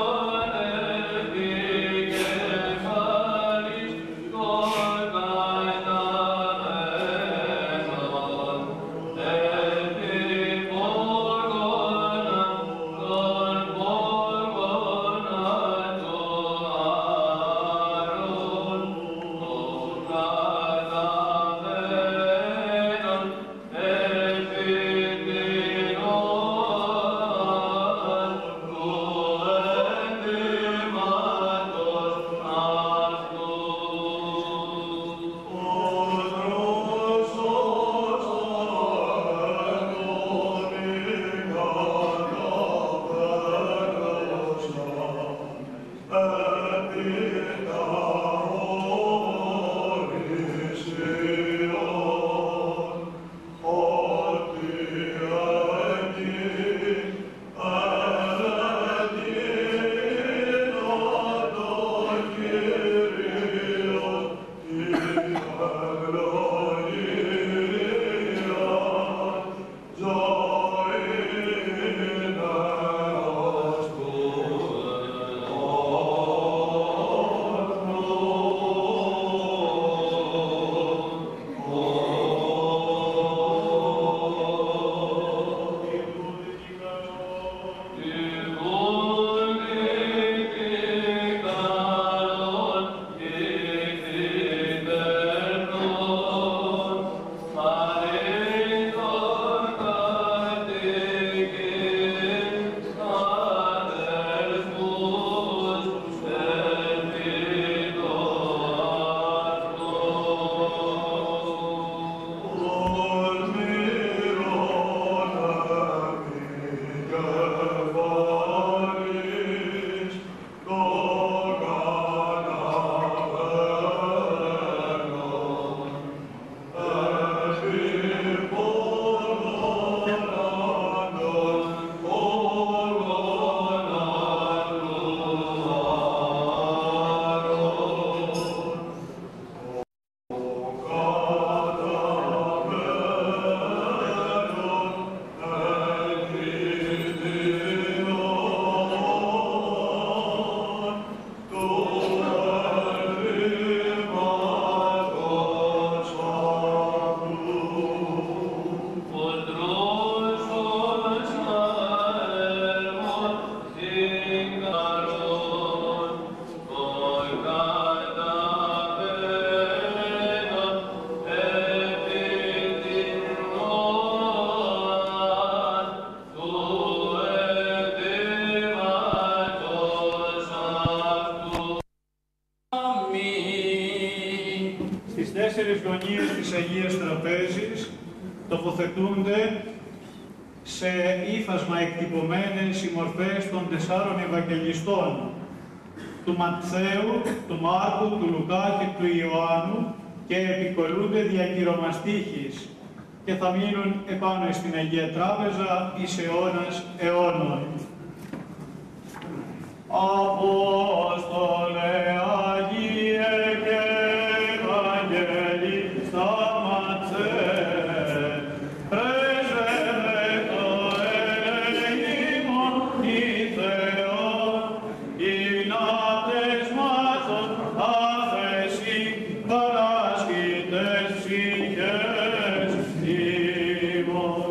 γωνίες της Αγίας Τραπέζης τοποθετούνται σε ύφασμα εκτυπωμένες οι μορφές των 4 Ευαγγελιστών, του Ματθαίου, του Μάρκου, του Λουκά και του Ιωάννου, και επικολούνται διακυρωμαστήχης και θα μείνουν επάνω στην Αγία Τράπεζα εις αιώνας αιώνων. Απόστολε Αγίε και Ευαγγελιστά Ματθαίε, πρέσβευε το ελεήμον η Θεόν, υνάτεσμάτων άφεση παράσχητες ψυχές ημών.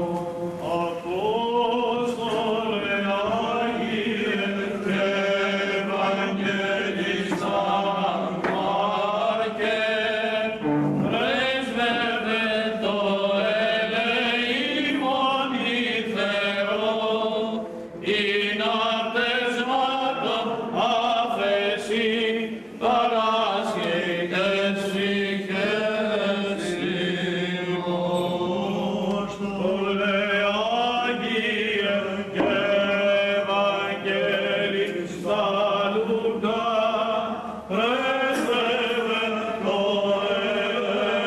Απόστολε Αγίε και Ευαγγελιστά Μάρκε, πρέσβευε το ελεήμον η Θεόν, υνάτεσμάτων άφεση παράσχητες ψυχές ημών. Απόστολε Αγίε και Ευαγγελιστά Λουκά, πρέσβευε το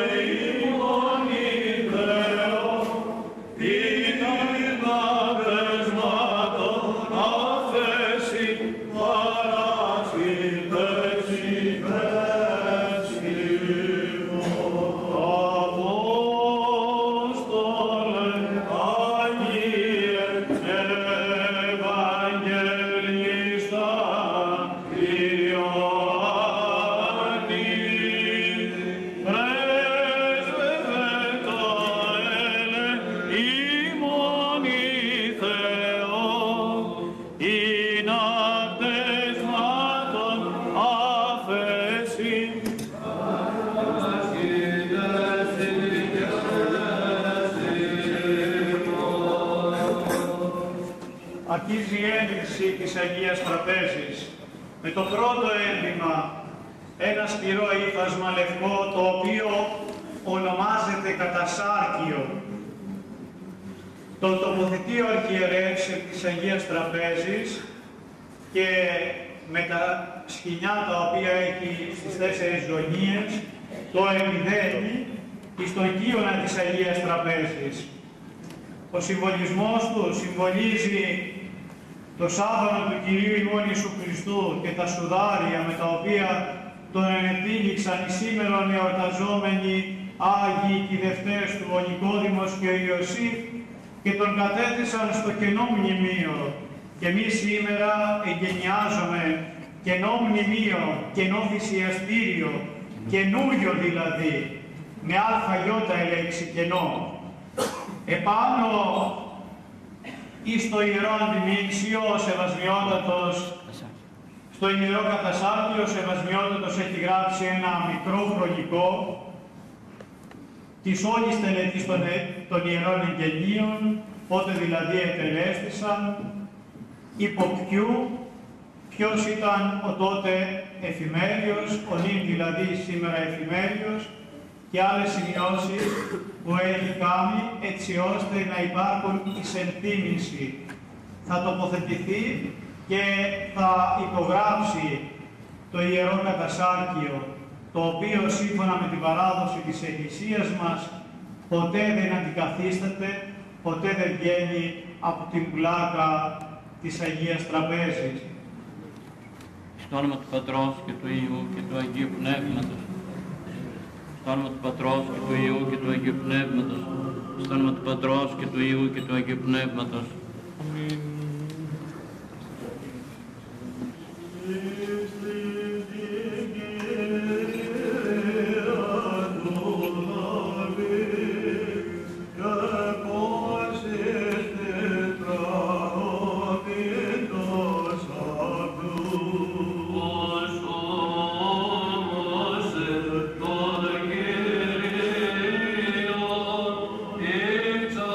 ελεήμον η Θεόν, υνάτεσμάτων άφεση παράσχητες ψυχές ημών. Απόστολε Αγίε και Ευαγγελιστά Ιωάννη, πρέσβευε το ελεήμον η Θεόν, υνάτεσμάτων άφεση αρχίζει η ένδειξη της Αγίας Τραπέζης. Με το πρώτο ένδυμα, ένα σπυρό ύφασμα λευκό, το οποίο ονομάζεται κατασάρκιο. Το τοποθετεί ο αρχιερεύς της Αγίας Τραπέζης και με τα σκοινιά τα οποία έχει στις 4 γωνίες, το εμιδένει στον κύωνα της Αγίας Τραπέζης. Ο συμβολισμός του συμβολίζει το σάββανο του Κυρίου ημών Ιησού Χριστού και τα σουδάρια με τα οποία τον ενετύλιξαν οι σήμερα εορταζόμενοι Άγιοι κυδευτές του, ο Νικόδημος και ο Ιωσήφ, και τον κατέθεσαν στο κενό μνημείο. Και εμείς σήμερα εγκαινιάζουμε κενό μνημείο, κενό θυσιαστήριο, καινούριο δηλαδή, με αλφαγιώτα η λέξη κενό. Επάνω εις το ιερό αντιμήξιο, ο Σεβασμιότατος, στο ιερό κατασάρκιο, ο Σεβασμιότατος έχει γράψει ένα μικρό χρονικό της όλης τελετής των ιερών εγγενείων, πότε δηλαδή ετελέστησαν, υπό ποιου, ποιος ήταν ο τότε εφημέριος, ο νυν δηλαδή σήμερα εφημέριος, και άλλες σημειώσεις που έχει κάνει έτσι ώστε να υπάρχουν εις ενθύμηση. Θα τοποθετηθεί και θα υπογράψει το Ιερό Κατασάρκιο, το οποίο σύμφωνα με την παράδοση της Εκκλησίας μας ποτέ δεν αντικαθίσταται, ποτέ δεν βγαίνει από την πλάκα της Αγίας Τραπέζης. Στο όνομα του Πατρός και του Υιού και του Αγίου Πνεύματος. Στο όνομα του Πατρός και του Υιού και του Αγίου Πνεύματος. Στο όνομα του Πατρός και του Υιού και του Αγίου Πνεύματος. Αμήν. Ipsa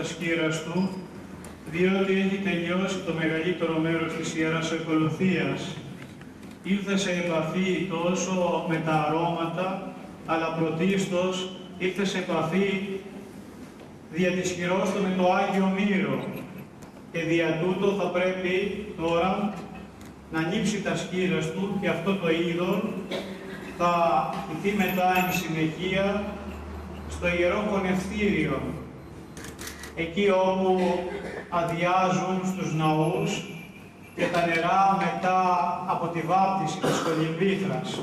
σκύρας του, διότι έχει τελειώσει το μεγαλύτερο μέρος της Ιεράς Ακολουθίας. Ήλθε σε επαφή τόσο με τα αρώματα, αλλά πρωτίστως ήρθε σε επαφή δια της χειρός του με το Άγιο Μύρο. Και δια τούτο θα πρέπει τώρα να ανοίξει τα σκύρας του και αυτό το είδωρ θα ηθεί μετά εν συνεχεία στο Ιερό Χωνευτήριο, εκεί όπου αδειάζουν στους ναούς και τα νερά μετά από τη βάπτιση της κολυμβήθρας.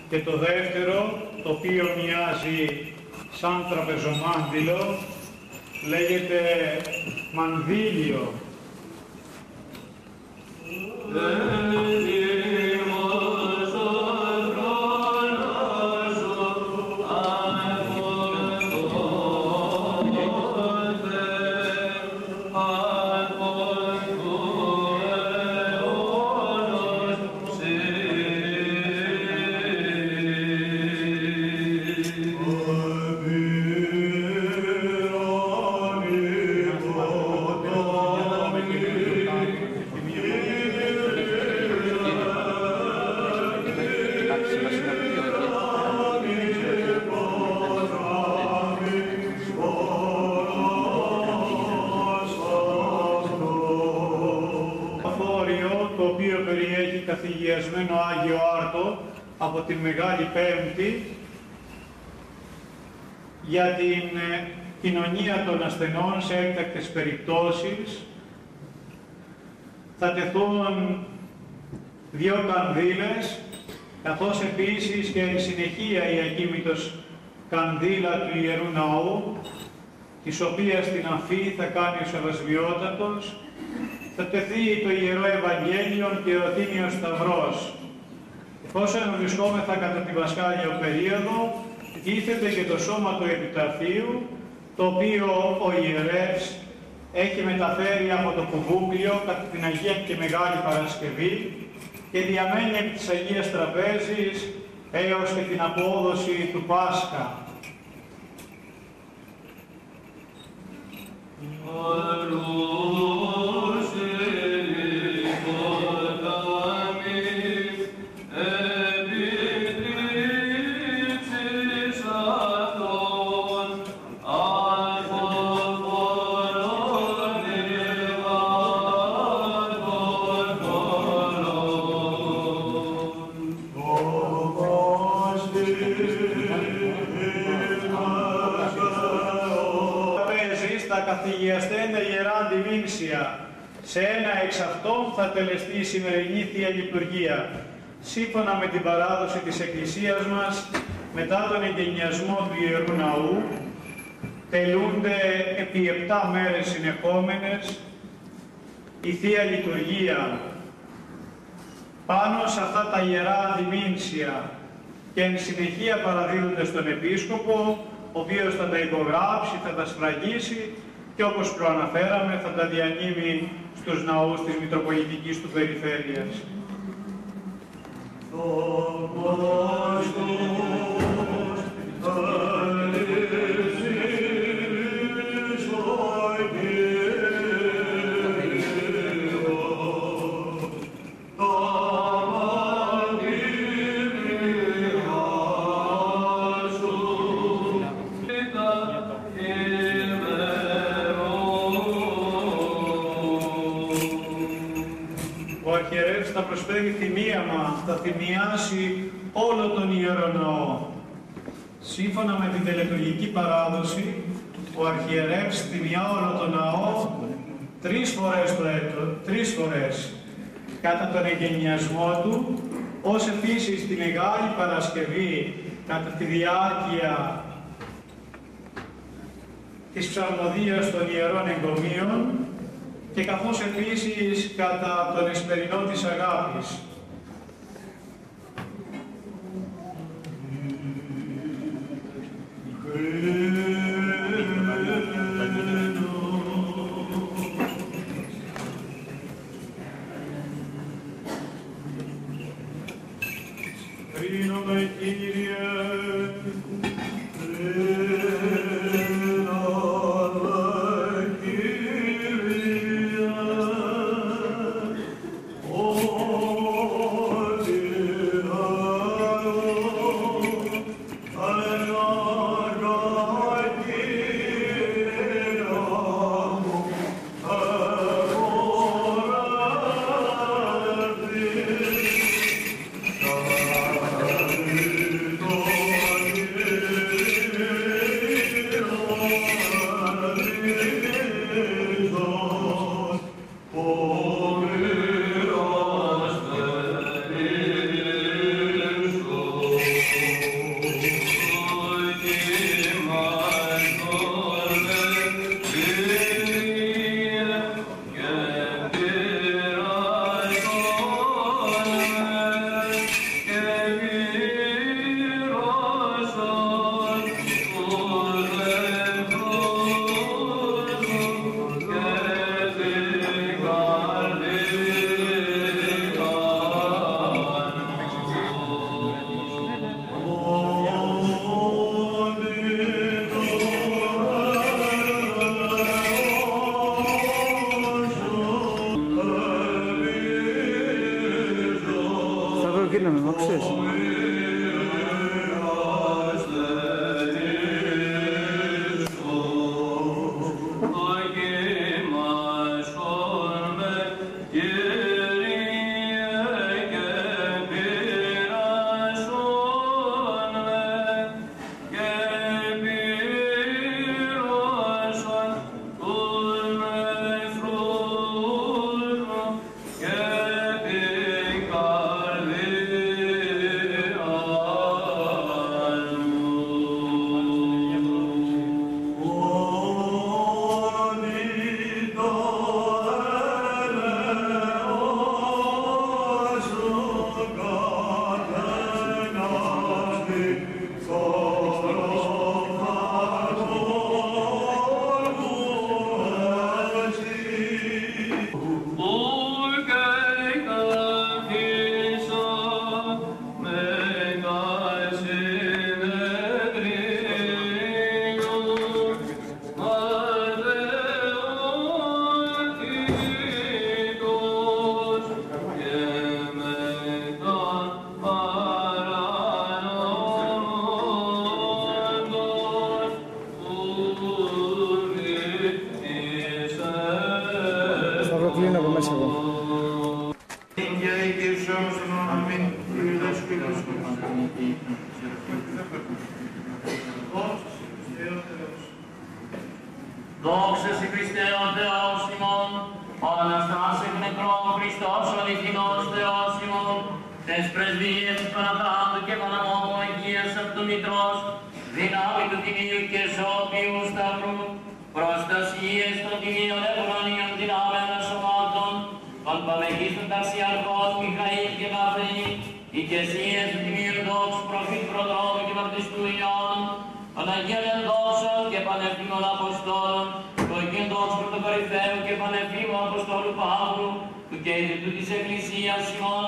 Και το δεύτερο, το οποίο μοιάζει σαν τραπεζομάνδυλο, λέγεται μανδύλιο. Καθηγιασμένο Άγιο Άρτο από την Μεγάλη Πέμπτη για την κοινωνία των ασθενών σε έκτακτες περιπτώσεις. Θα τεθούν 2 κανδύλες, καθώς επίσης και εν συνεχεία η ακίμητος κανδύλα του Ιερού Ναού, της οποίας την αφή θα κάνει ο Σεβασμιότατος. Θα τεθεί το Ιερό Ευαγγέλιο και ο Τίμιος Σταυρός. Εφόσον βρισκόμεθα κατά τη Πασχάλιο περίοδο, τίθεται και το σώμα του Επιταφείου, το οποίο ο ιερεύς έχει μεταφέρει από το κουβούκλιο κατά την Αγία και Μεγάλη Παρασκευή και διαμένει επί της Αγίας Τραπέζης έως και την απόδοση του Πάσχα. Καθηγιαστέντα Ιερά Αντιμήνσια. Σε ένα εξ αυτών θα τελεστεί η σημερινή Θεία Λειτουργία. Σύμφωνα με την παράδοση της Εκκλησίας μας, μετά τον εγκαινιασμό του Ιερού Ναού, τελούνται επί 7 μέρες συνεχόμενες η Θεία Λειτουργία. Πάνω σε αυτά τα Ιερά Αντιμήνσια και εν συνεχεία παραδίδονται στον Επίσκοπο, ο οποίος θα τα υπογράψει, θα τα σφραγίσει και όπως προαναφέραμε θα τα διανύμει στους ναούς της Μητροπολιτικής του Περιφέρειας. Θα προσφέρει θυμίαμα, θα θυμιάσει όλο τον Ιερό Ναό. Σύμφωνα με την τελετουργική παράδοση, ο Αρχιερεύς θυμιά όλο τον Ναό 3 φορές το έτος, 3 φορές. Κατά τον εγκαινιασμό του, ως επίσης τη Μεγάλη Παρασκευή κατά τη διάρκεια της ψαλμοδίας των Ιερών Εγκομείων και καθώς επίσης κατά τον Εσπερινό της Αγάπης. Κρίνομαι, Κύριε, Δόξα σε Χριστέ ο Θεός ημών, ο Αναστάς εκ νεκρών Χριστός ο αληθινός Θεός ημών, τες πρεσβείες της Παναθάντου και Παναμόμου Αγίας αυτού Μητρός, δυνάμει του Τιμίου και Σώπιου Σταυρού, προστασίες των Τιμίων Ευρωνίων δυνάμεων σωμάτων, των Παμεχίστων Ταξιαρχός Μιχαήλ και Γαβριήλ, οικεσίες του Τιμίου Δόξου Προφήτ Προδρόμου και Βαπτιστού Ιωάννου, των Αγίων Ενδόξων και Πανευθύμων Αποστόλων, του Αγίων Δόξου Πρωτοκορυφαίου και Πανευθύμου Αποστόλου Παύλου, του και ιδρυτού της Εκκλησίας ημών,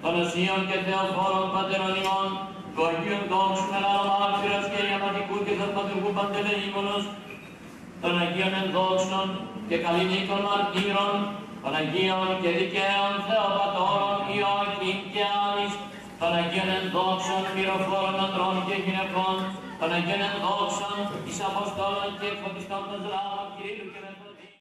των Οσίων και Θεοφόρων Πατερών ημών, του Αγίων Δόξου Μεγάλου Μάρτυρας και Ιαματικού και Θαυματουργού Παντελεήμονος, των Αγίων Ενδόξων και Καλλινίκων Μαρτύρων, των Αγίων και Δικαίων Θεοπατώρων Ιωακήμ και Άνης, των Αγίων Ενδόξων μυροφόρων ανδρών και γυναικών, των Αγίων Ενδόξων εις Αποστόλων και εκφωτιστών των Ζλάβων Κυρίου και Μεθοδίου.